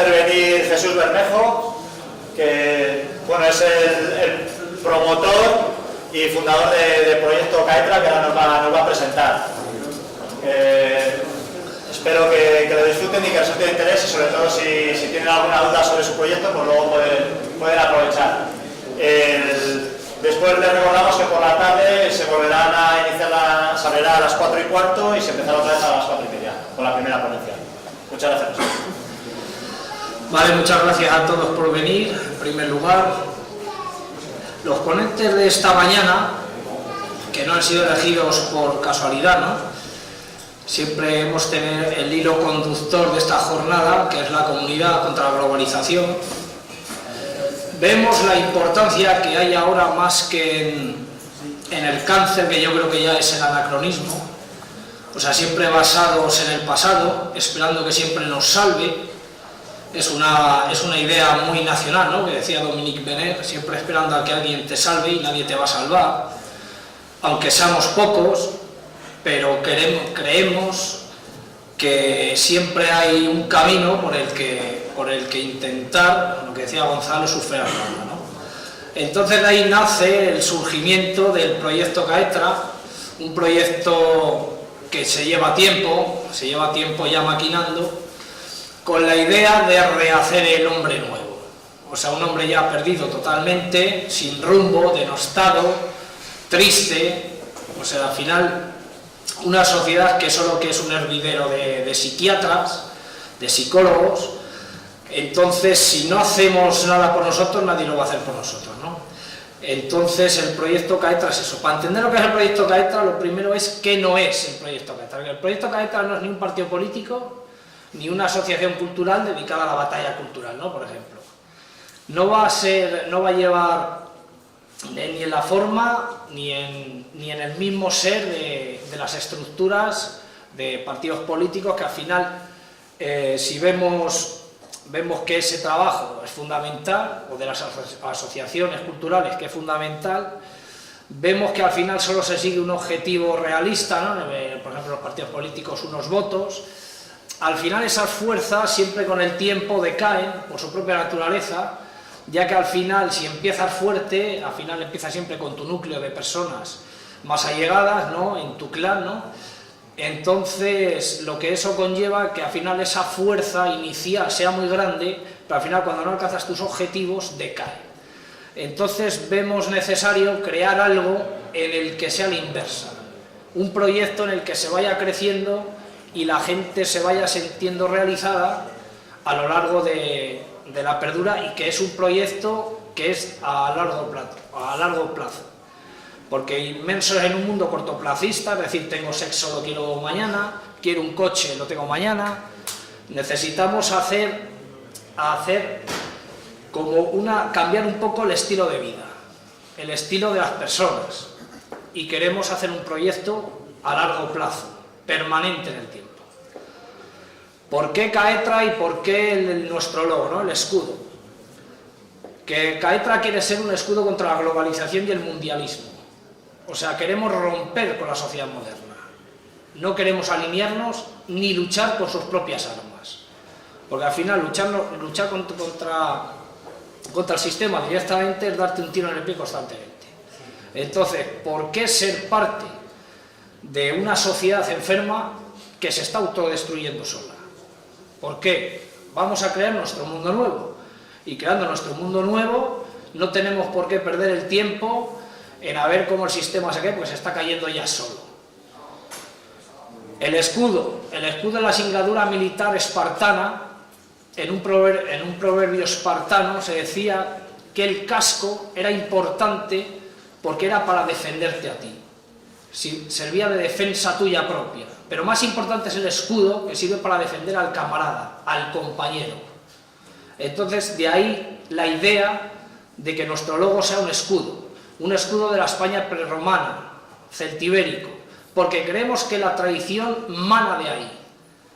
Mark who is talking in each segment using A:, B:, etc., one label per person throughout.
A: intervenir Jesús Bermejo, que bueno, es el promotor y fundador del proyecto Caetra, que ahora nos va a presentar. Espero que lo disfruten y que resulte de interés, y sobre todo si tienen alguna duda sobre su proyecto, pues luego pueden aprovechar. Después les recordamos que por la tarde se volverán a iniciar, se abrirá a las 4:15 y se empezará otra vez a las 4:30 con la primera ponencia. Muchas gracias.
B: Vale, muchas gracias a todos por venir. En primer lugar, los ponentes de esta mañana, que no han sido elegidos por casualidad, ¿no? Siempre hemos tenido el hilo conductor de esta jornada, que es la comunidad contra la globalización. Vemos la importancia que hay ahora más que en el cáncer, que yo creo que ya es el anacronismo, o sea, siempre basados en el pasado, esperando que siempre nos salve. Es una idea muy nacional, ¿no?, que decía Dominique Bennett, siempre esperando a que alguien te salve y nadie te va a salvar, aunque seamos pocos, pero creemos que siempre hay un camino por el que intentar, lo que decía Gonzalo, sufrir al mundo, ¿no? Entonces de ahí nace el surgimiento del proyecto Caetra, un proyecto que se lleva tiempo ya maquinando, con la idea de rehacer el hombre nuevo. O sea, un hombre ya perdido totalmente, sin rumbo, denostado, triste, o sea, al final una sociedad que solo que es un hervidero de psiquiatras, de psicólogos. Entonces, si no hacemos nada por nosotros, nadie lo va a hacer por nosotros, ¿no? Entonces, el proyecto Caetra es eso. Para entender lo que es el proyecto Caetra, lo primero es qué no es el proyecto Caetra. El proyecto Caetra no es ni un partido político, ni una asociación cultural dedicada a la batalla cultural, ¿no? Por ejemplo. No va a llevar ni en la forma ni en el mismo ser de las estructuras de partidos políticos, que al final, si vemos que ese trabajo es fundamental, o de las asociaciones culturales, que es fundamental, vemos que al final solo se sigue un objetivo realista, ¿no? Por ejemplo, los partidos políticos, unos votos. Al final esas fuerzas siempre con el tiempo decaen por su propia naturaleza, ya que al final, si empiezas fuerte, al final empieza siempre con tu núcleo de personas más allegadas, ¿no?, en tu clan, ¿no? Entonces, lo que eso conlleva, que al final esa fuerza inicial sea muy grande, pero al final cuando no alcanzas tus objetivos, decae. Entonces vemos necesario crear algo en el que sea la inversa, un proyecto en el que se vaya creciendo y la gente se vaya sintiendo realizada a lo largo de la perdura, y que es un proyecto que es a largo plazo. Porque inmenso es en un mundo cortoplacista, es decir, tengo sexo, lo quiero mañana, quiero un coche, lo tengo mañana. Necesitamos cambiar un poco el estilo de vida, el estilo de las personas, y queremos hacer un proyecto a largo plazo, permanente en el tiempo. ¿Por qué Caetra y por qué nuestro logo, ¿no?, el escudo? Que Caetra quiere ser un escudo contra la globalización y el mundialismo. O sea, queremos romper con la sociedad moderna. No queremos alinearnos ni luchar por sus propias armas. Porque al final luchar contra el sistema directamente es darte un tiro en el pie constantemente. Entonces, ¿por qué ser parte de una sociedad enferma que se está autodestruyendo sola? ¿Por qué? Vamos a crear nuestro mundo nuevo. Y creando nuestro mundo nuevo, no tenemos por qué perder el tiempo en a ver cómo el sistema se cae, porque se está cayendo ya solo. El escudo es la singladura militar espartana. En un proverbio espartano se decía que el casco era importante porque era para defenderte a ti. Servía de defensa tuya propia. Pero más importante es el escudo, que sirve para defender al camarada, al compañero. Entonces, de ahí la idea de que nuestro logo sea un escudo de la España prerromana, celtibérico, porque creemos que la tradición mana de ahí.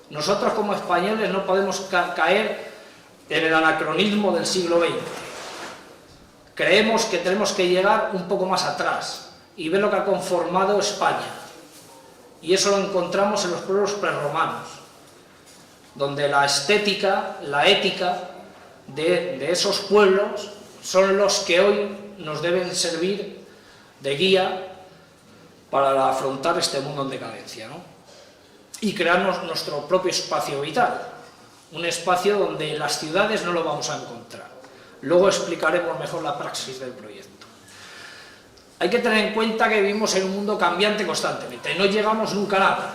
B: Nosotros como españoles no podemos caer en el anacronismo del siglo XX. Creemos que tenemos que llegar un poco más atrás y ver lo que ha conformado España. Y eso lo encontramos en los pueblos prerromanos. donde la estética, la ética de esos pueblos son los que hoy nos deben servir de guía para afrontar este mundo en decadencia, ¿no? Y crearnos nuestro propio espacio vital, un espacio donde en las ciudades no lo vamos a encontrar. Luego explicaremos mejor la praxis del proyecto. Hay que tener en cuenta que vivimos en un mundo cambiante constantemente, no llegamos nunca a nada.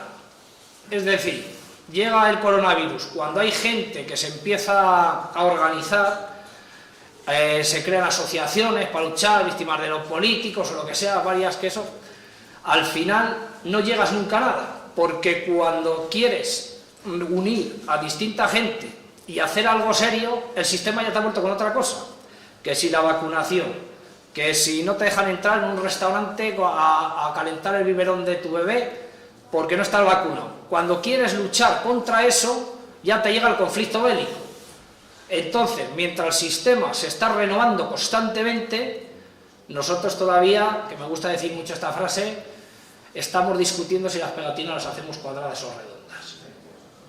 B: Es decir, llega el coronavirus, cuando hay gente que se empieza a organizar, se crean asociaciones para luchar, víctimas de los políticos o lo que sea, varias que eso, al final no llegas nunca a nada, porque cuando quieres unir a distinta gente y hacer algo serio, el sistema ya te ha vuelto con otra cosa, que si la vacunación, que si no te dejan entrar en un restaurante a calentar el biberón de tu bebé porque no estás vacunado. Cuando quieres luchar contra eso, ya te llega el conflicto bélico. Entonces, mientras el sistema se está renovando constantemente, nosotros todavía, que me gusta decir mucho esta frase, estamos discutiendo si las pegatinas las hacemos cuadradas o redondas.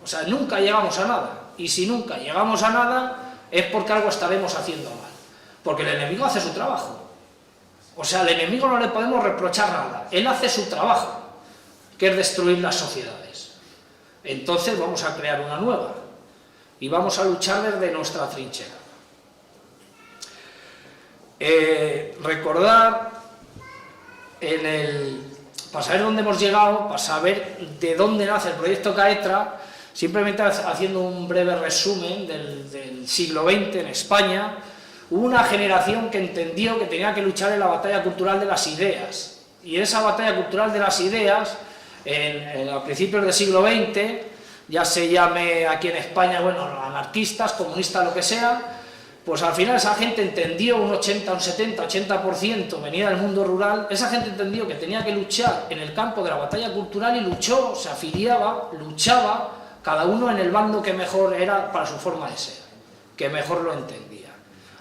B: O sea, nunca llegamos a nada. Y si nunca llegamos a nada, es porque algo estaremos haciendo mal. Porque el enemigo hace su trabajo. O sea, al enemigo no le podemos reprochar nada. Él hace su trabajo, que es destruir las sociedades. Entonces vamos a crear una nueva. Y vamos a luchar desde nuestra trinchera. Recordar, para saber dónde hemos llegado, para saber de dónde nace el proyecto CAETRA, simplemente haciendo un breve resumen del siglo XX en España, hubo una generación que entendió que tenía que luchar en la batalla cultural de las ideas. Y en esa batalla cultural de las ideas, a principios del siglo XX, ya se llame aquí en España, bueno, anarquistas, comunistas, lo que sea, pues al final esa gente entendió, un 80, un 70, 80% venía del mundo rural, esa gente entendió que tenía que luchar en el campo de la batalla cultural y luchó, se afiliaba, luchaba, cada uno en el bando que mejor era para su forma de ser, que mejor lo entendía.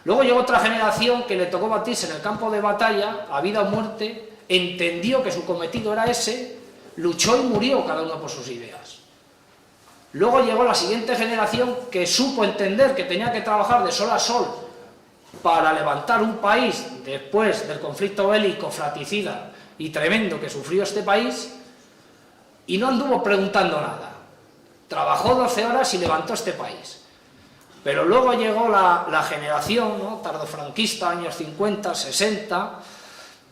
B: Luego llegó otra generación que le tocó batirse en el campo de batalla, a vida o muerte, entendió que su cometido era ese, luchó y murió cada uno por sus ideas. Luego llegó la siguiente generación que supo entender que tenía que trabajar de sol a sol para levantar un país después del conflicto bélico fratricida y tremendo que sufrió este país, y no anduvo preguntando nada. Trabajó 12 horas y levantó este país. Pero luego llegó la generación, ¿no?, tardofranquista, años 50, 60,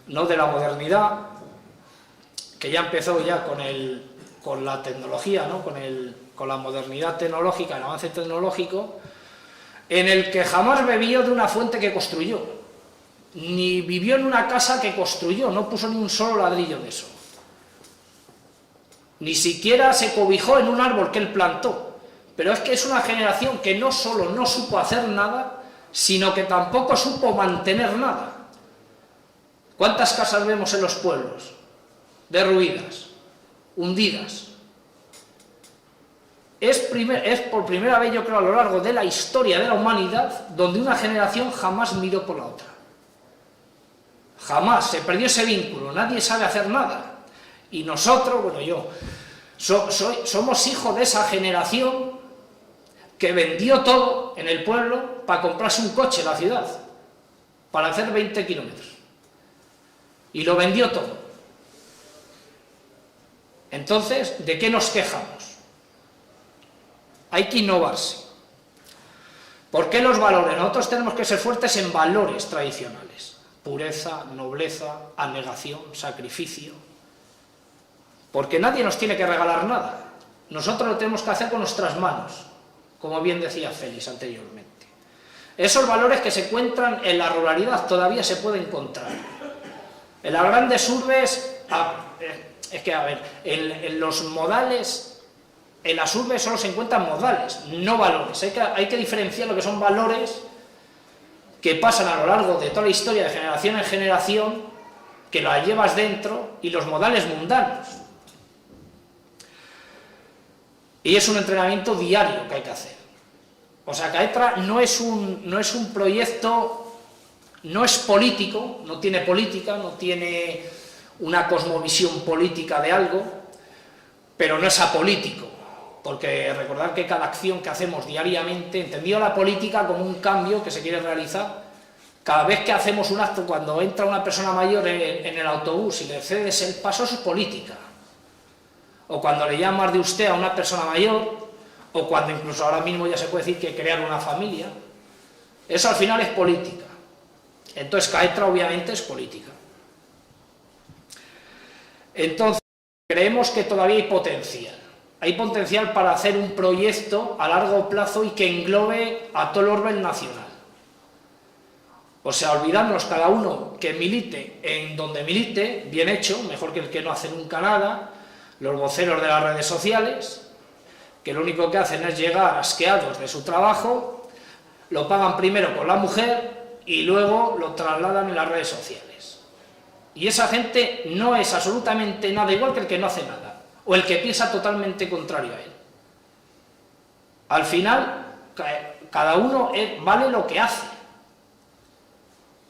B: no de la modernidad, que ya empezó ya con la tecnología, ¿no?, con la modernidad tecnológica, el avance tecnológico, en el que jamás bebió de una fuente que construyó, ni vivió en una casa que construyó, no puso ni un solo ladrillo de eso. Ni siquiera se cobijó en un árbol que él plantó. Pero es que es una generación que no solo no supo hacer nada, sino que tampoco supo mantener nada. ¿Cuántas casas vemos en los pueblos? Derruidas, hundidas. Es por primera vez, yo creo, a lo largo de la historia de la humanidad, donde una generación jamás miró por la otra. Jamás, se perdió ese vínculo, nadie sabe hacer nada. Y nosotros, bueno, yo, somos hijos de esa generación que vendió todo en el pueblo para comprarse un coche en la ciudad, para hacer 20 kilómetros. Y lo vendió todo. Entonces, ¿de qué nos quejamos? Hay que innovarse. ¿Por qué los valores? Nosotros tenemos que ser fuertes en valores tradicionales. Pureza, nobleza, abnegación, sacrificio. Porque nadie nos tiene que regalar nada. Nosotros lo tenemos que hacer con nuestras manos, como bien decía Félix anteriormente. Esos valores que se encuentran en la ruralidad todavía se pueden encontrar. En las grandes urbes, es que, a ver, en los modales, en las urbes solo se encuentran modales, no valores. Hay que diferenciar lo que son valores que pasan a lo largo de toda la historia, de generación en generación, que la llevas dentro, y los modales mundanos. Y es un entrenamiento diario que hay que hacer. O sea, CAETRA no es un proyecto, no es político, no tiene política, no tiene una cosmovisión política de algo, pero no es apolítico. porque recordad que cada acción que hacemos diariamente, entendido la política como un cambio que se quiere realizar, cada vez que hacemos un acto, cuando entra una persona mayor en el autobús y le cedes el paso, eso es política. O cuando le llamas de usted a una persona mayor, o cuando incluso ahora mismo ya se puede decir que crear una familia, eso al final es política. Entonces CAETRA obviamente es política. Entonces creemos que todavía hay potencial para hacer un proyecto a largo plazo y que englobe a todo el orden nacional. O sea, olvidarnos cada uno que milite en donde milite, bien hecho, mejor que el que no hace nunca nada, los voceros de las redes sociales, que lo único que hacen es llegar asqueados de su trabajo, lo pagan primero con la mujer y luego lo trasladan en las redes sociales. Y esa gente no es absolutamente nada igual que el que no hace nada, o el que piensa totalmente contrario a él. Al final, cada uno vale lo que hace.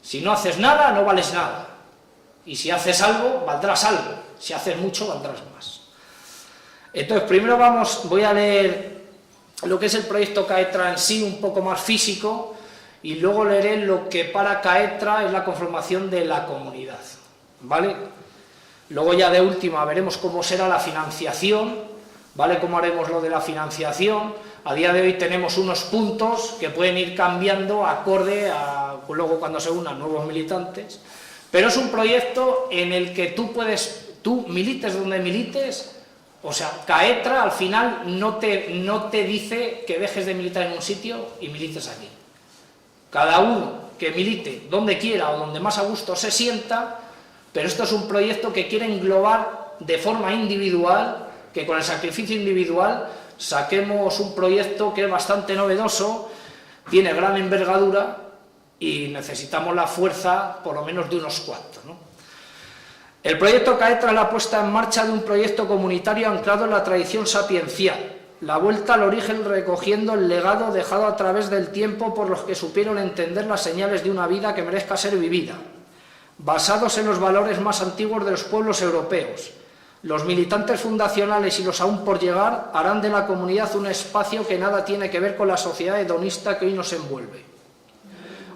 B: Si no haces nada, no vales nada. Y si haces algo, valdrás algo. Si haces mucho, valdrás más. Entonces, primero voy a leer lo que es el proyecto CAETRA en sí, un poco más físico, y luego leeré lo que para CAETRA es la conformación de la comunidad, ¿vale? Luego ya de última veremos cómo será la financiación, ¿vale? Cómo haremos lo de la financiación. A día de hoy tenemos unos puntos que pueden ir cambiando acorde a luego cuando se unan nuevos militantes, pero es un proyecto en el que tú milites donde milites. O sea, CAETRA al final no te dice que dejes de militar en un sitio y milites aquí. Cada uno que milite donde quiera o donde más a gusto se sienta, pero esto es un proyecto que quiere englobar de forma individual, que con el sacrificio individual saquemos un proyecto que es bastante novedoso, tiene gran envergadura y necesitamos la fuerza por lo menos de unos cuantos, ¿no? El proyecto CAETRA es la puesta en marcha de un proyecto comunitario anclado en la tradición sapiencial, la vuelta al origen recogiendo el legado dejado a través del tiempo por los que supieron entender las señales de una vida que merezca ser vivida, basados en los valores más antiguos de los pueblos europeos. Los militantes fundacionales y los aún por llegar harán de la comunidad un espacio que nada tiene que ver con la sociedad hedonista que hoy nos envuelve.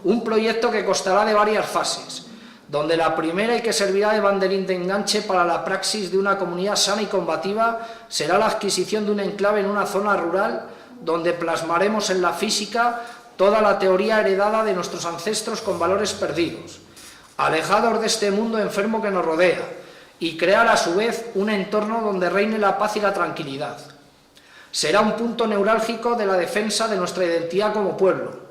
B: Un proyecto que constará de varias fases, donde la primera y que servirá de banderín de enganche para la praxis de una comunidad sana y combativa será la adquisición de un enclave en una zona rural donde plasmaremos en la física toda la teoría heredada de nuestros ancestros con valores perdidos, alejados de este mundo enfermo que nos rodea, y crear a su vez un entorno donde reine la paz y la tranquilidad. Será un punto neurálgico de la defensa de nuestra identidad como pueblo.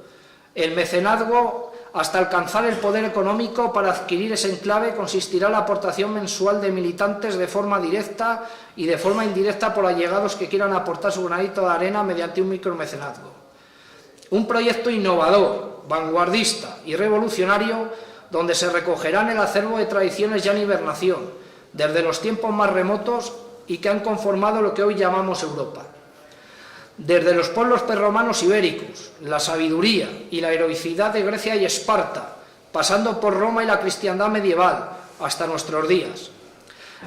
B: El mecenazgo hasta alcanzar el poder económico para adquirir ese enclave consistirá en la aportación mensual de militantes de forma directa y de forma indirecta por allegados que quieran aportar su granito de arena mediante un micromecenazgo. Un proyecto innovador, vanguardista y revolucionario donde se recogerán el acervo de tradiciones ya en hibernación, desde los tiempos más remotos y que han conformado lo que hoy llamamos Europa. Desde los pueblos prerromanos ibéricos, la sabiduría y la heroicidad de Grecia y Esparta, pasando por Roma y la cristiandad medieval, hasta nuestros días.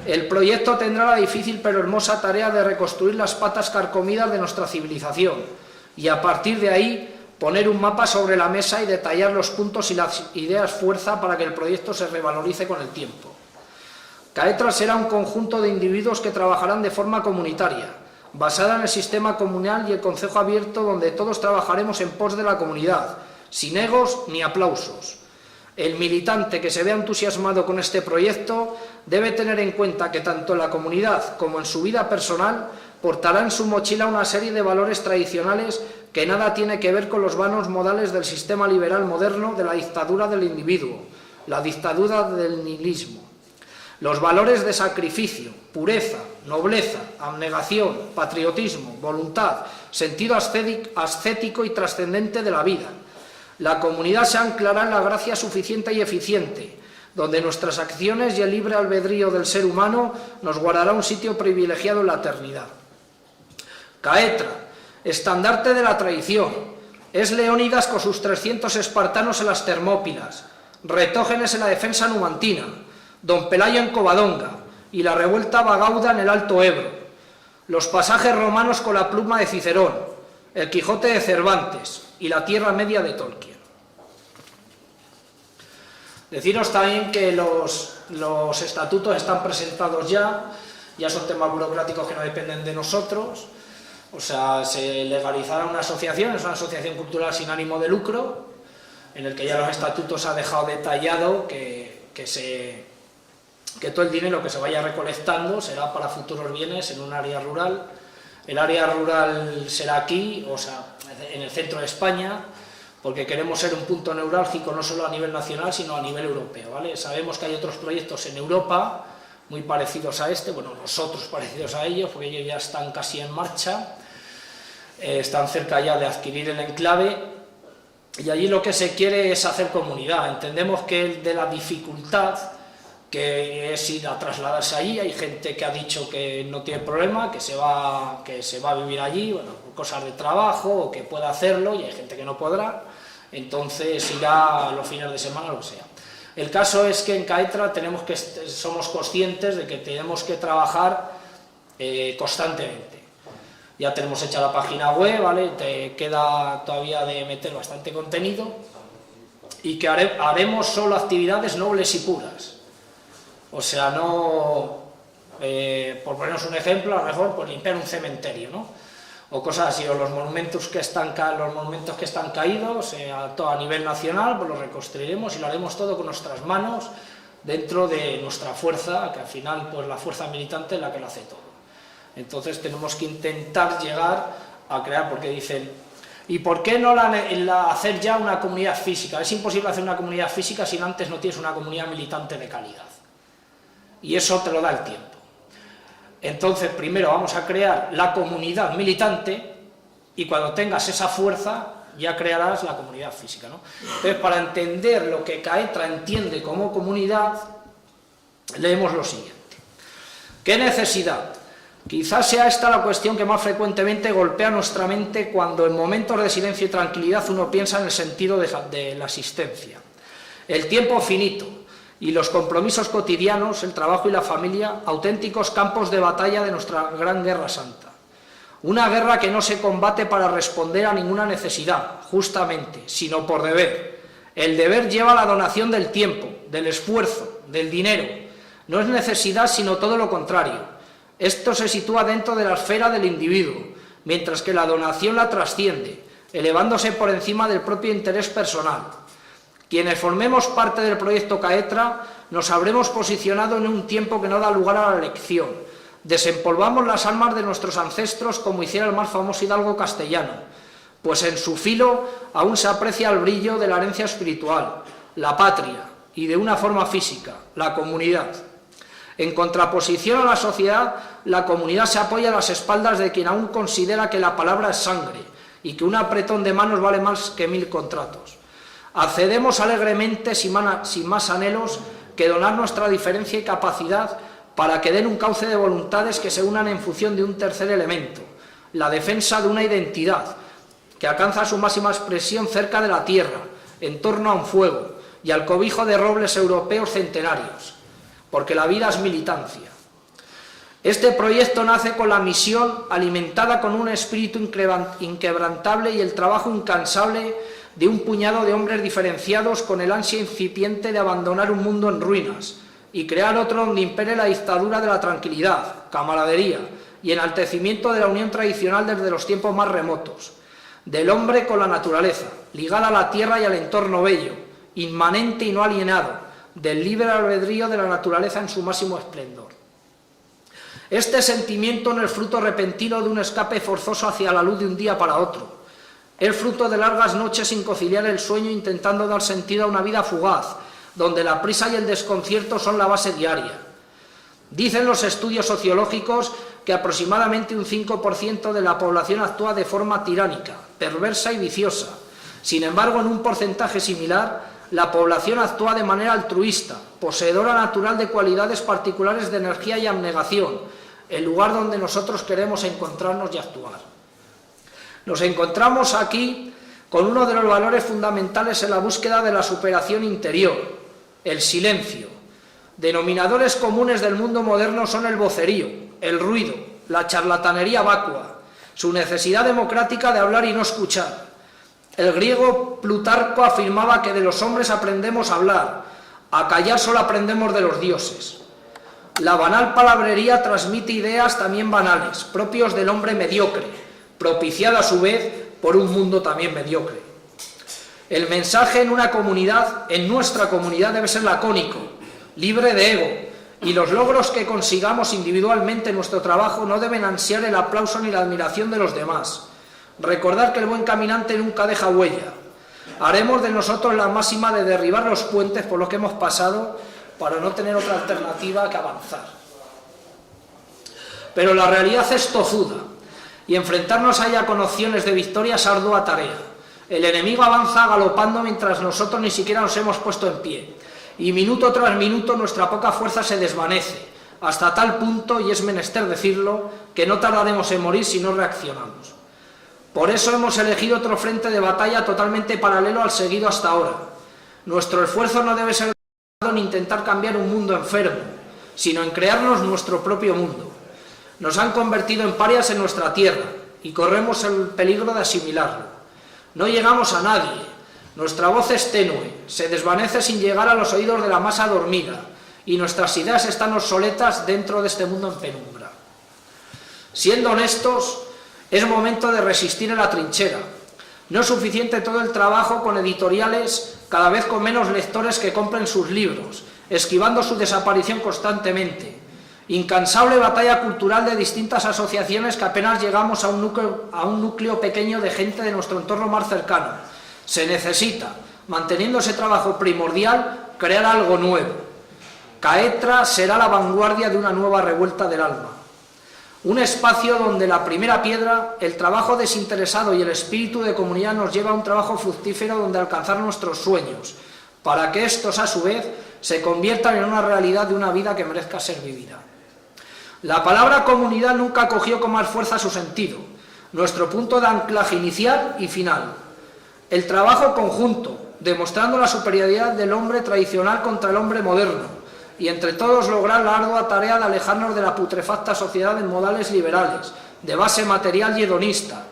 B: El proyecto tendrá la difícil pero hermosa tarea de reconstruir las patas carcomidas de nuestra civilización y a partir de ahí poner un mapa sobre la mesa y detallar los puntos y las ideas fuerza para que el proyecto se revalorice con el tiempo. CAETRA será un conjunto de individuos que trabajarán de forma comunitaria, basada en el sistema comunal y el concejo abierto donde todos trabajaremos en pos de la comunidad, sin egos ni aplausos. El militante que se vea entusiasmado con este proyecto debe tener en cuenta que tanto en la comunidad como en su vida personal portará en su mochila una serie de valores tradicionales que nada tiene que ver con los vanos modales del sistema liberal moderno de la dictadura del individuo, la dictadura del nihilismo. Los valores de sacrificio, pureza, nobleza, abnegación, patriotismo, voluntad, sentido ascético y trascendente de la vida. La comunidad se anclará en la gracia suficiente y eficiente, donde nuestras acciones y el libre albedrío del ser humano nos guardará un sitio privilegiado en la eternidad. CAETRA, estandarte de la tradición, es Leónidas con sus 300 espartanos en las Termópilas, Retógenes en la defensa numantina, Don Pelayo en Covadonga y la revuelta Bagauda en el Alto Ebro. los pasajes romanos con la pluma de Cicerón, el Quijote de Cervantes y la Tierra Media de Tolkien. Deciros también que los estatutos están presentados ya son temas burocráticos que no dependen de nosotros, o sea, se legalizará una asociación, es una asociación cultural sin ánimo de lucro, en el que ya los estatutos ha dejado detallado que todo el dinero que se vaya recolectando será para futuros bienes en un área rural. El área rural será aquí, o sea, en el centro de España, porque queremos ser un punto neurálgico no solo a nivel nacional, sino a nivel europeo, ¿vale? Sabemos que hay otros proyectos en Europa muy parecidos a este, bueno, nosotros parecidos a ellos, porque ellos ya están casi en marcha, están cerca ya de adquirir el enclave, y allí lo que se quiere es hacer comunidad. Entendemos que de la dificultad que es ir a trasladarse allí, hay gente que ha dicho que no tiene problema, que se va a vivir allí, bueno, cosas de trabajo, o que pueda hacerlo, y hay gente que no podrá, entonces irá los fines de semana, lo que sea. El caso es que en Caetra somos conscientes de que tenemos que trabajar constantemente. Ya tenemos hecha la página web, ¿vale? Te queda todavía de meter bastante contenido, y que haremos solo actividades nobles y puras. O sea, no, por ponernos un ejemplo, a lo mejor pues limpiar un cementerio, ¿no? O cosas así, o los monumentos que están caídos, a nivel nacional, pues los reconstruiremos y lo haremos todo con nuestras manos, dentro de nuestra fuerza, que al final pues la fuerza militante es la que lo hace todo. Entonces tenemos que intentar llegar a crear, porque dicen, ¿y por qué no hacer ya una comunidad física? Es imposible hacer una comunidad física si antes no tienes una comunidad militante de calidad. Y eso te lo da el tiempo. Entonces, primero vamos a crear la comunidad militante, y cuando tengas esa fuerza, ya crearás la comunidad física, ¿no? Entonces, para entender lo que Caetra entiende como comunidad, leemos lo siguiente. ¿Qué necesidad? Quizás sea esta la cuestión que más frecuentemente golpea nuestra mente cuando en momentos de silencio y tranquilidad uno piensa en el sentido de la existencia. El tiempo finito y los compromisos cotidianos, el trabajo y la familia, auténticos campos de batalla de nuestra gran guerra santa. Una guerra que no se combate para responder a ninguna necesidad, justamente, sino por deber. El deber lleva a la donación del tiempo, del esfuerzo, del dinero. No es necesidad, sino todo lo contrario. Esto se sitúa dentro de la esfera del individuo, mientras que la donación la trasciende, elevándose por encima del propio interés personal. Quienes formemos parte del proyecto Caetra nos habremos posicionado en un tiempo que no da lugar a la elección. Desempolvamos las almas de nuestros ancestros como hiciera el más famoso hidalgo castellano, pues en su filo aún se aprecia el brillo de la herencia espiritual, la patria y de una forma física, la comunidad. En contraposición a la sociedad, la comunidad se apoya a las espaldas de quien aún considera que la palabra es sangre y que un apretón de manos vale más que 1000 contratos. Accedemos alegremente, sin más anhelos que donar nuestra diferencia y capacidad para que den un cauce de voluntades que se unan en función de un tercer elemento, la defensa de una identidad que alcanza su máxima expresión cerca de la tierra, en torno a un fuego y al cobijo de robles europeos centenarios, porque la vida es militancia. Este proyecto nace con la misión alimentada con un espíritu inquebrantable y el trabajo incansable de un puñado de hombres diferenciados con el ansia incipiente de abandonar un mundo en ruinas y crear otro donde impere la dictadura de la tranquilidad, camaradería y enaltecimiento de la unión tradicional desde los tiempos más remotos, del hombre con la naturaleza, ligada a la tierra y al entorno bello, inmanente y no alienado, del libre albedrío de la naturaleza en su máximo esplendor. Este sentimiento no es fruto repentino de un escape forzoso hacia la luz de un día para otro. Es fruto de largas noches sin conciliar el sueño intentando dar sentido a una vida fugaz, donde la prisa y el desconcierto son la base diaria. Dicen los estudios sociológicos que aproximadamente un 5% de la población actúa de forma tiránica, perversa y viciosa. Sin embargo, en un porcentaje similar, la población actúa de manera altruista, poseedora natural de cualidades particulares de energía y abnegación, el lugar donde nosotros queremos encontrarnos y actuar. Nos encontramos aquí con uno de los valores fundamentales en la búsqueda de la superación interior, el silencio. Denominadores comunes del mundo moderno son el vocerío, el ruido, la charlatanería vacua, su necesidad democrática de hablar y no escuchar. El griego Plutarco afirmaba que de los hombres aprendemos a hablar, a callar solo aprendemos de los dioses. La banal palabrería transmite ideas también banales, propios del hombre mediocre, propiciada a su vez por un mundo también mediocre. El mensaje en una comunidad, en nuestra comunidad, debe ser lacónico, libre de ego, y los logros que consigamos individualmente en nuestro trabajo no deben ansiar el aplauso ni la admiración de los demás. Recordar que el buen caminante nunca deja huella. Haremos de nosotros la máxima de derribar los puentes por los que hemos pasado para no tener otra alternativa que avanzar. Pero la realidad es tozuda y enfrentarnos a ella con opciones de victoria es ardua tarea. El enemigo avanza galopando mientras nosotros ni siquiera nos hemos puesto en pie. Y minuto tras minuto nuestra poca fuerza se desvanece, hasta tal punto, y es menester decirlo, que no tardaremos en morir si no reaccionamos. Por eso hemos elegido otro frente de batalla totalmente paralelo al seguido hasta ahora. Nuestro esfuerzo no debe ser en intentar cambiar un mundo enfermo, sino en crearnos nuestro propio mundo. Nos han convertido en parias en nuestra tierra, y corremos el peligro de asimilarlo. No llegamos a nadie. Nuestra voz es tenue, se desvanece sin llegar a los oídos de la masa dormida, y nuestras ideas están obsoletas dentro de este mundo en penumbra. Siendo honestos, es momento de resistir en la trinchera. No es suficiente todo el trabajo con editoriales cada vez con menos lectores que compren sus libros, esquivando su desaparición constantemente. Incansable batalla cultural de distintas asociaciones que apenas llegamos a un núcleo pequeño de gente de nuestro entorno más cercano. Se necesita, manteniendo ese trabajo primordial, crear algo nuevo. Caetra será la vanguardia de una nueva revuelta del alma. Un espacio donde la primera piedra, el trabajo desinteresado y el espíritu de comunidad nos lleva a un trabajo fructífero donde alcanzar nuestros sueños, para que estos a su vez se conviertan en una realidad de una vida que merezca ser vivida. La palabra comunidad nunca cogió con más fuerza su sentido, nuestro punto de anclaje inicial y final. El trabajo conjunto, demostrando la superioridad del hombre tradicional contra el hombre moderno, y entre todos lograr la ardua tarea de alejarnos de la putrefacta sociedad en modales liberales, de base material y hedonista,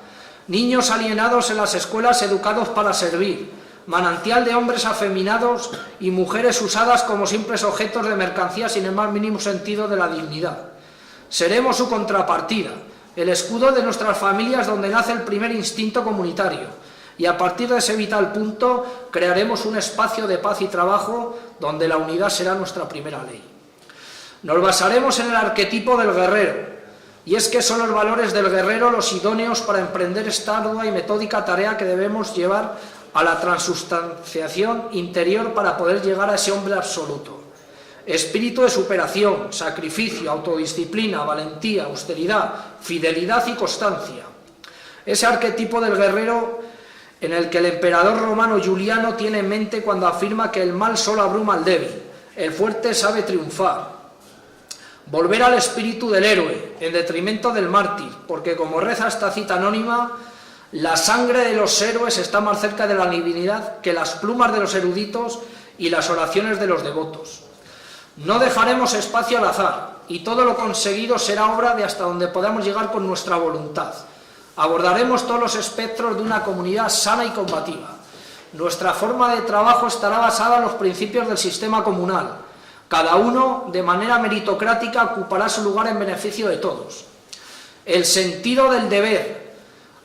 B: niños alienados en las escuelas educados para servir, manantial de hombres afeminados y mujeres usadas como simples objetos de mercancía sin el más mínimo sentido de la dignidad. Seremos su contrapartida, el escudo de nuestras familias donde nace el primer instinto comunitario, y a partir de ese vital punto crearemos un espacio de paz y trabajo donde la unidad será nuestra primera ley. Nos basaremos en el arquetipo del guerrero, y es que son los valores del guerrero los idóneos para emprender esta ardua y metódica tarea que debemos llevar a la transustanciación interior para poder llegar a ese hombre absoluto. Espíritu de superación, sacrificio, autodisciplina, valentía, austeridad, fidelidad y constancia. Ese arquetipo del guerrero en el que el emperador romano Juliano tiene en mente cuando afirma que el mal solo abruma al débil, el fuerte sabe triunfar. Volver al espíritu del héroe, en detrimento del mártir, porque como reza esta cita anónima, la sangre de los héroes está más cerca de la divinidad que las plumas de los eruditos y las oraciones de los devotos. No dejaremos espacio al azar, y todo lo conseguido será obra de hasta donde podamos llegar con nuestra voluntad. Abordaremos todos los espectros de una comunidad sana y combativa. Nuestra forma de trabajo estará basada en los principios del sistema comunal. Cada uno, de manera meritocrática, ocupará su lugar en beneficio de todos. El sentido del deber,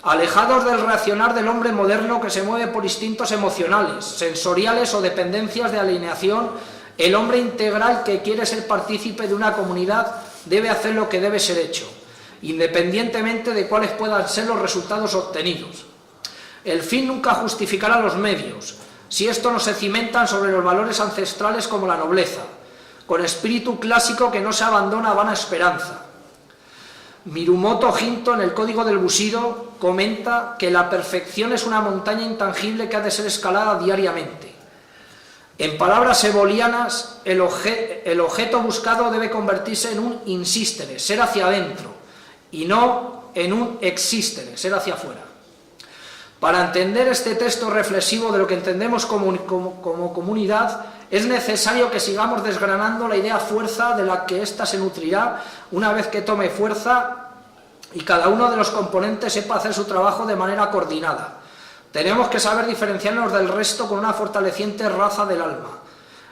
B: alejados del reaccionar del hombre moderno que se mueve por instintos emocionales, sensoriales o dependencias de alineación, el hombre integral que quiere ser partícipe de una comunidad debe hacer lo que debe ser hecho, independientemente de cuáles puedan ser los resultados obtenidos. El fin nunca justificará los medios, si estos no se cimentan sobre los valores ancestrales como la nobleza, con espíritu clásico que no se abandona a vana esperanza. Mirumoto Hinto, en el Código del Bushido, comenta que la perfección es una montaña intangible que ha de ser escalada diariamente. En palabras ebolianas, el objeto buscado debe convertirse en un insistere, ser hacia adentro, y no en un existere, ser hacia afuera. Para entender este texto reflexivo de lo que entendemos como comunidad, es necesario que sigamos desgranando la idea fuerza de la que ésta se nutrirá una vez que tome fuerza y cada uno de los componentes sepa hacer su trabajo de manera coordinada. Tenemos que saber diferenciarnos del resto con una fortaleciente raza del alma.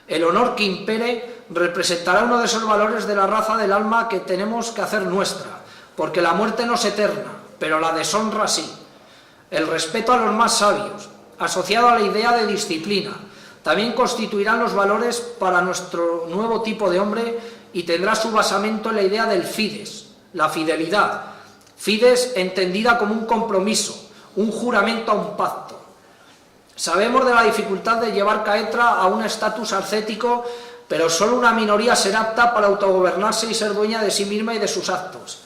B: El honor que impere representará uno de esos valores de la raza del alma que tenemos que hacer nuestra, porque la muerte no es eterna, pero la deshonra sí. El respeto a los más sabios, asociado a la idea de disciplina, también constituirán los valores para nuestro nuevo tipo de hombre y tendrá su basamento en la idea del fides, la fidelidad. Fides entendida como un compromiso, un juramento a un pacto. Sabemos de la dificultad de llevar Caetra a un estatus ascético, pero solo una minoría será apta para autogobernarse y ser dueña de sí misma y de sus actos.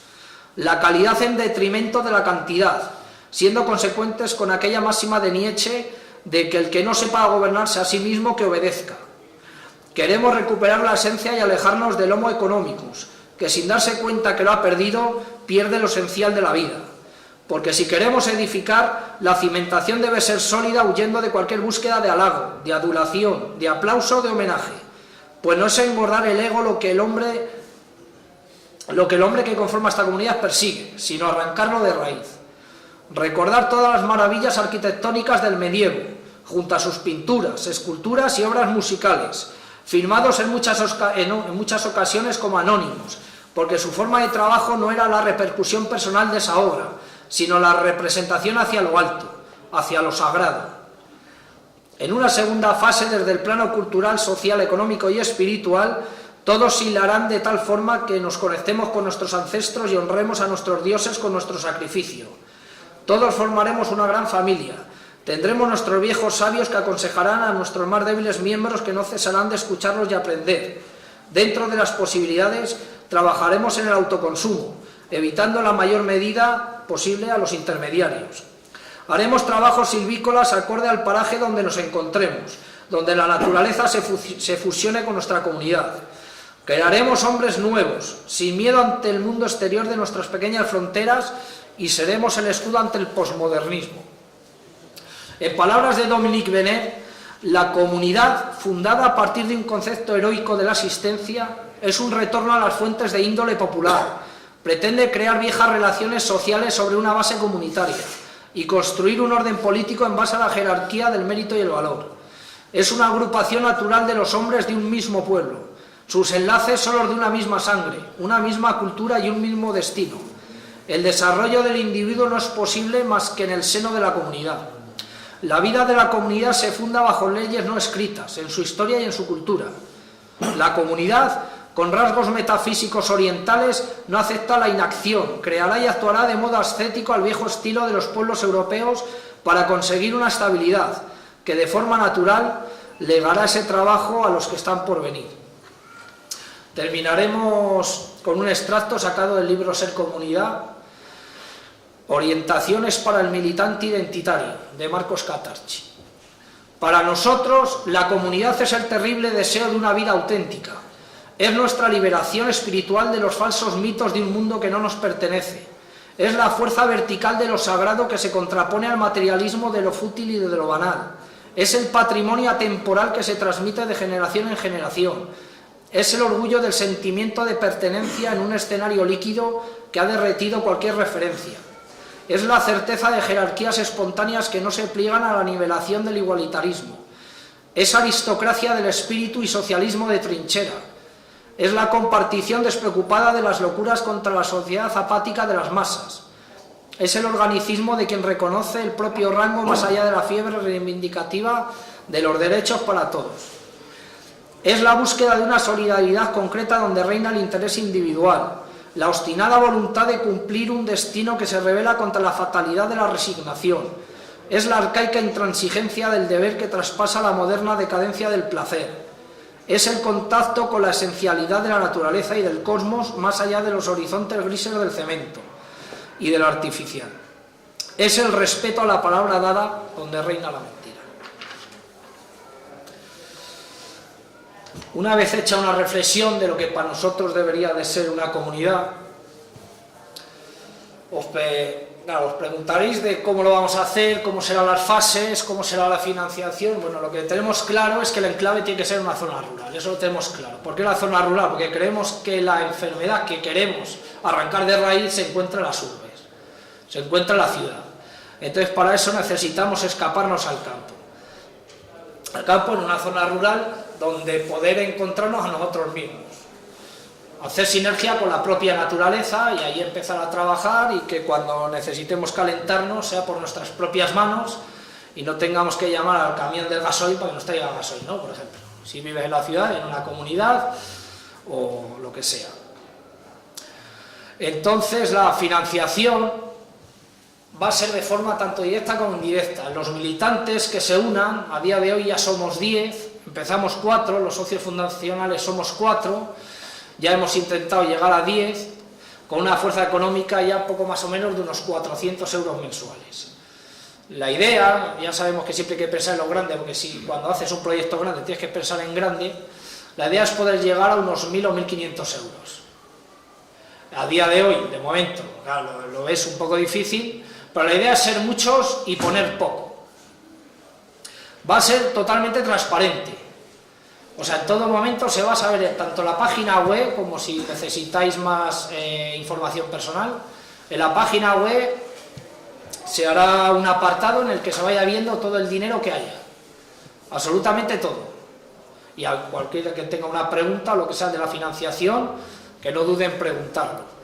B: La calidad en detrimento de la cantidad, siendo consecuentes con aquella máxima de Nietzsche de que el que no sepa gobernarse a sí mismo que obedezca. Queremos recuperar la esencia y alejarnos del homo economicus, que sin darse cuenta que lo ha perdido, pierde lo esencial de la vida. Porque si queremos edificar, la cimentación debe ser sólida, huyendo de cualquier búsqueda de halago, de adulación, de aplauso o de homenaje. Pues no es engordar el ego lo que el hombre que conforma esta comunidad persigue, sino arrancarlo de raíz. Recordar todas las maravillas arquitectónicas del medievo, junto a sus pinturas, esculturas y obras musicales, firmados en muchas ocasiones como anónimos, porque su forma de trabajo no era la repercusión personal de esa obra, sino la representación hacia lo alto, hacia lo sagrado. En una segunda fase, desde el plano cultural, social, económico y espiritual, todos hilarán de tal forma que nos conectemos con nuestros ancestros y honremos a nuestros dioses con nuestro sacrificio. Todos formaremos una gran familia. Tendremos nuestros viejos sabios que aconsejarán a nuestros más débiles miembros, que no cesarán de escucharlos y aprender. Dentro de las posibilidades, trabajaremos en el autoconsumo, evitando en la mayor medida posible a los intermediarios. Haremos trabajos silvícolas acorde al paraje donde nos encontremos, donde la naturaleza se fusione con nuestra comunidad. Crearemos hombres nuevos, sin miedo ante el mundo exterior de nuestras pequeñas fronteras, y seremos el escudo ante el posmodernismo. En palabras de Dominique Benet, la comunidad, fundada a partir de un concepto heroico de la asistencia, es un retorno a las fuentes de índole popular. Pretende crear viejas relaciones sociales sobre una base comunitaria y construir un orden político en base a la jerarquía del mérito y el valor. Es una agrupación natural de los hombres de un mismo pueblo. Sus enlaces son los de una misma sangre, una misma cultura y un mismo destino. El desarrollo del individuo no es posible más que en el seno de la comunidad. La vida de la comunidad se funda bajo leyes no escritas, en su historia y en su cultura. La comunidad, con rasgos metafísicos orientales, no acepta la inacción, creará y actuará de modo ascético al viejo estilo de los pueblos europeos para conseguir una estabilidad que de forma natural legará ese trabajo a los que están por venir. Terminaremos con un extracto sacado del libro Ser Comunidad, Orientaciones para el militante identitario, de Marcos Catarchi. Para nosotros, la comunidad es el terrible deseo de una vida auténtica. Es nuestra liberación espiritual de los falsos mitos de un mundo que no nos pertenece. Es la fuerza vertical de lo sagrado que se contrapone al materialismo de lo fútil y de lo banal. Es el patrimonio atemporal que se transmite de generación en generación. Es el orgullo del sentimiento de pertenencia en un escenario líquido que ha derretido cualquier referencia. Es la certeza de jerarquías espontáneas que no se pliegan a la nivelación del igualitarismo. Es aristocracia del espíritu y socialismo de trinchera. Es la compartición despreocupada de las locuras contra la sociedad apática de las masas. Es el organicismo de quien reconoce el propio rango más allá de la fiebre reivindicativa de los derechos para todos. Es la búsqueda de una solidaridad concreta donde reina el interés individual, la obstinada voluntad de cumplir un destino que se revela contra la fatalidad de la resignación. Es la arcaica intransigencia del deber que traspasa la moderna decadencia del placer. Es el contacto con la esencialidad de la naturaleza y del cosmos más allá de los horizontes grises del cemento y del artificial. Es el respeto a la palabra dada donde reina la mentira. Una vez hecha una reflexión de lo que para nosotros debería de ser una comunidad, os preguntaréis de cómo lo vamos a hacer, cómo serán las fases, cómo será la financiación. Bueno, lo que tenemos claro es que el enclave tiene que ser una zona rural, eso lo tenemos claro. ¿Por qué la zona rural? Porque creemos que la enfermedad que queremos arrancar de raíz se encuentra en las urbes. se encuentra en la ciudad. Entonces para eso necesitamos escaparnos al campo en una zona rural donde poder encontrarnos a nosotros mismos, hacer sinergia con la propia naturaleza y ahí empezar a trabajar y que cuando necesitemos calentarnos sea por nuestras propias manos y no tengamos que llamar al camión del gasoil para que nos traiga gasoil, ¿no? Por ejemplo, si vives en la ciudad, en una comunidad o lo que sea. Entonces la financiación va a ser de forma tanto directa como indirecta. Los militantes que se unan, a día de hoy ya somos 10, empezamos 4, los socios fundacionales somos 4, ya hemos intentado llegar a 10, con una fuerza económica ya poco más o menos de unos 400 euros mensuales. La idea, ya sabemos que siempre hay que pensar en lo grande, porque si cuando haces un proyecto grande tienes que pensar en grande, la idea es poder llegar a unos 1.000 o 1.500 euros. A día de hoy, de momento, claro, lo es un poco difícil, pero la idea es ser muchos y poner poco. Va a ser totalmente transparente. O sea, en todo momento se va a saber tanto la página web, como si necesitáis más información personal, en la página web se hará un apartado en el que se vaya viendo todo el dinero que haya. Absolutamente todo. Y a cualquiera que tenga una pregunta o lo que sea de la financiación, que no duden en preguntarlo.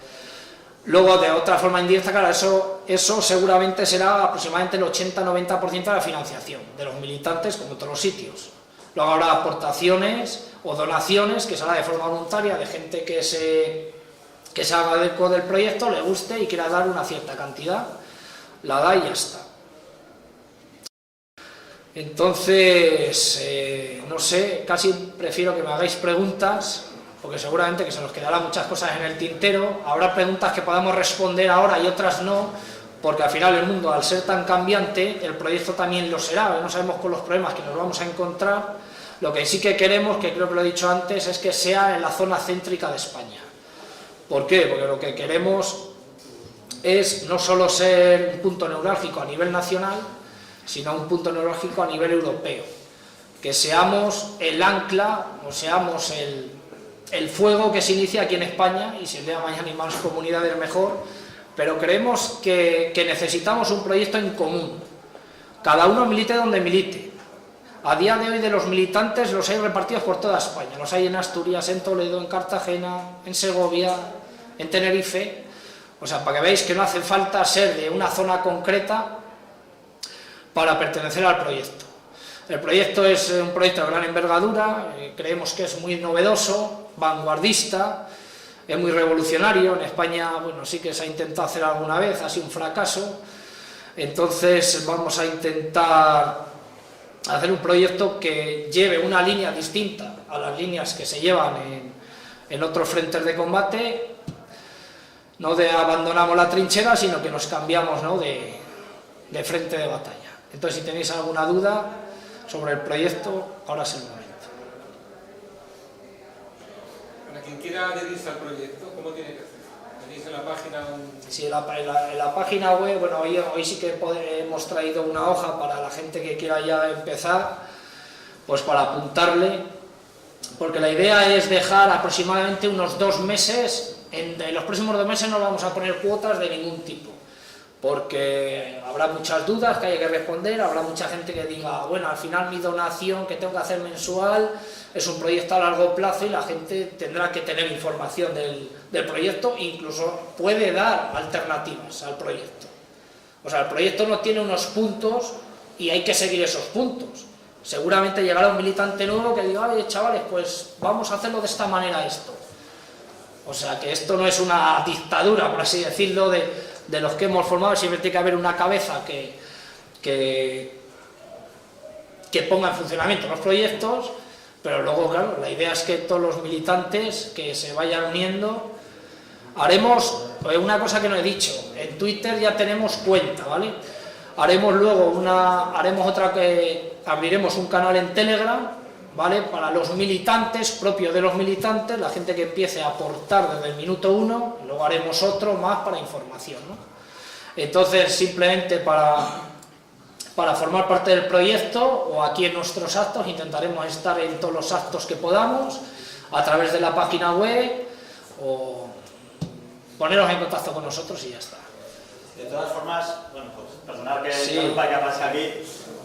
B: Luego, de otra forma indirecta, claro, eso seguramente será aproximadamente el 80-90% de la financiación, de los militantes, como en todos los sitios. Luego habrá aportaciones o donaciones, que será de forma voluntaria, de gente que se haga eco del proyecto, le guste y quiera dar una cierta cantidad, la da y ya está. Entonces, no sé, casi prefiero que me hagáis preguntas, porque seguramente que se nos quedarán muchas cosas en el tintero. Habrá preguntas que podamos responder ahora y otras no, porque al final el mundo, al ser tan cambiante, el proyecto también lo será, no sabemos con los problemas que nos vamos a encontrar. Lo que sí que queremos, que creo que lo he dicho antes, es que sea en la zona céntrica de España. ¿Por qué? Porque lo que queremos es no solo ser un punto neurálgico a nivel nacional, sino un punto neurálgico a nivel europeo. Que seamos el ancla, o seamos el fuego que se inicia aquí en España, y si el día de mañana hay más comunidades mejor, pero creemos que necesitamos un proyecto en común. Cada uno milite donde milite. A día de hoy de los militantes los hay repartidos por toda España. Los hay en Asturias, en Toledo, en Cartagena, en Segovia, en Tenerife. O sea, para que veáis que no hace falta ser de una zona concreta para pertenecer al proyecto. El proyecto es un proyecto de gran envergadura, creemos que es muy novedoso, vanguardista, es muy revolucionario. En España, bueno, sí que se ha intentado hacer alguna vez, ha sido un fracaso. Entonces vamos a intentar hacer un proyecto que lleve una línea distinta a las líneas que se llevan en otros frentes de combate, no de abandonamos la trinchera, sino que nos cambiamos, ¿no?, de frente de batalla. Entonces, si tenéis alguna duda sobre el proyecto, ahora es el momento.
C: Para quien quiera adherirse al proyecto, ¿cómo tiene que hacer? ¿Tenéis en la página
B: Sí, en la página web, bueno, hoy sí que hemos traído una hoja para la gente que quiera ya empezar, pues para apuntarle, porque la idea es dejar aproximadamente unos 2 meses, en los próximos 2 meses no vamos a poner cuotas de ningún tipo, porque habrá muchas dudas que hay que responder, habrá mucha gente que diga, bueno, al final mi donación que tengo que hacer mensual es un proyecto a largo plazo y la gente tendrá que tener información del proyecto, incluso puede dar alternativas al proyecto. O sea, el proyecto no tiene unos puntos y hay que seguir esos puntos. Seguramente llegará un militante nuevo que diga, oye, chavales, pues vamos a hacerlo de esta manera esto. O sea, que esto no es una dictadura, por así decirlo, de los que hemos formado. Siempre tiene que haber una cabeza que ponga en funcionamiento los proyectos, pero luego, claro, la idea es que todos los militantes que se vayan uniendo, haremos una cosa que no he dicho, en Twitter ya tenemos cuenta, ¿vale? Haremos luego haremos otra que abriremos un canal en Telegram, ¿vale?, para los militantes, propio de los militantes, la gente que empiece a aportar desde el minuto 1, y luego haremos otro más para información, ¿no? Entonces, simplemente para formar parte del proyecto, o aquí en nuestros actos, intentaremos estar en todos los actos que podamos, a través de la página web, o poneros en contacto con nosotros y ya está.
A: De todas formas, bueno, pues perdonad que
B: Sí.
A: interrumpa que aparezca aquí,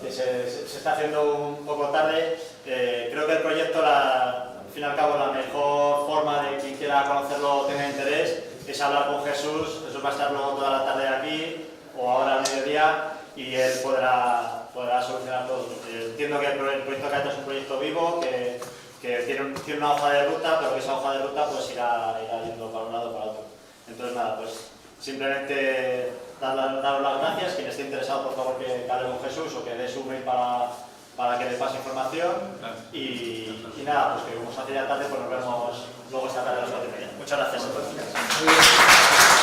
A: que se está haciendo un poco tarde. Creo que el proyecto, al fin y al cabo, la mejor forma de quien quiera conocerlo o tenga interés es hablar con Jesús. Jesús va a estar luego toda la tarde aquí o ahora al mediodía y él podrá solucionar todo. Entiendo que el proyecto Caetra es un proyecto vivo, que tiene una hoja de ruta, pero que esa hoja de ruta pues irá yendo para un lado o para otro. Entonces nada, pues simplemente daros las gracias. Quien esté interesado, por favor, que hable con Jesús o que dé su mail para que le pase información. Y nada, pues que como se hace ya tarde, pues nos vemos luego esta tarde a las 4:30. Muchas gracias a todos.
B: Muy bien.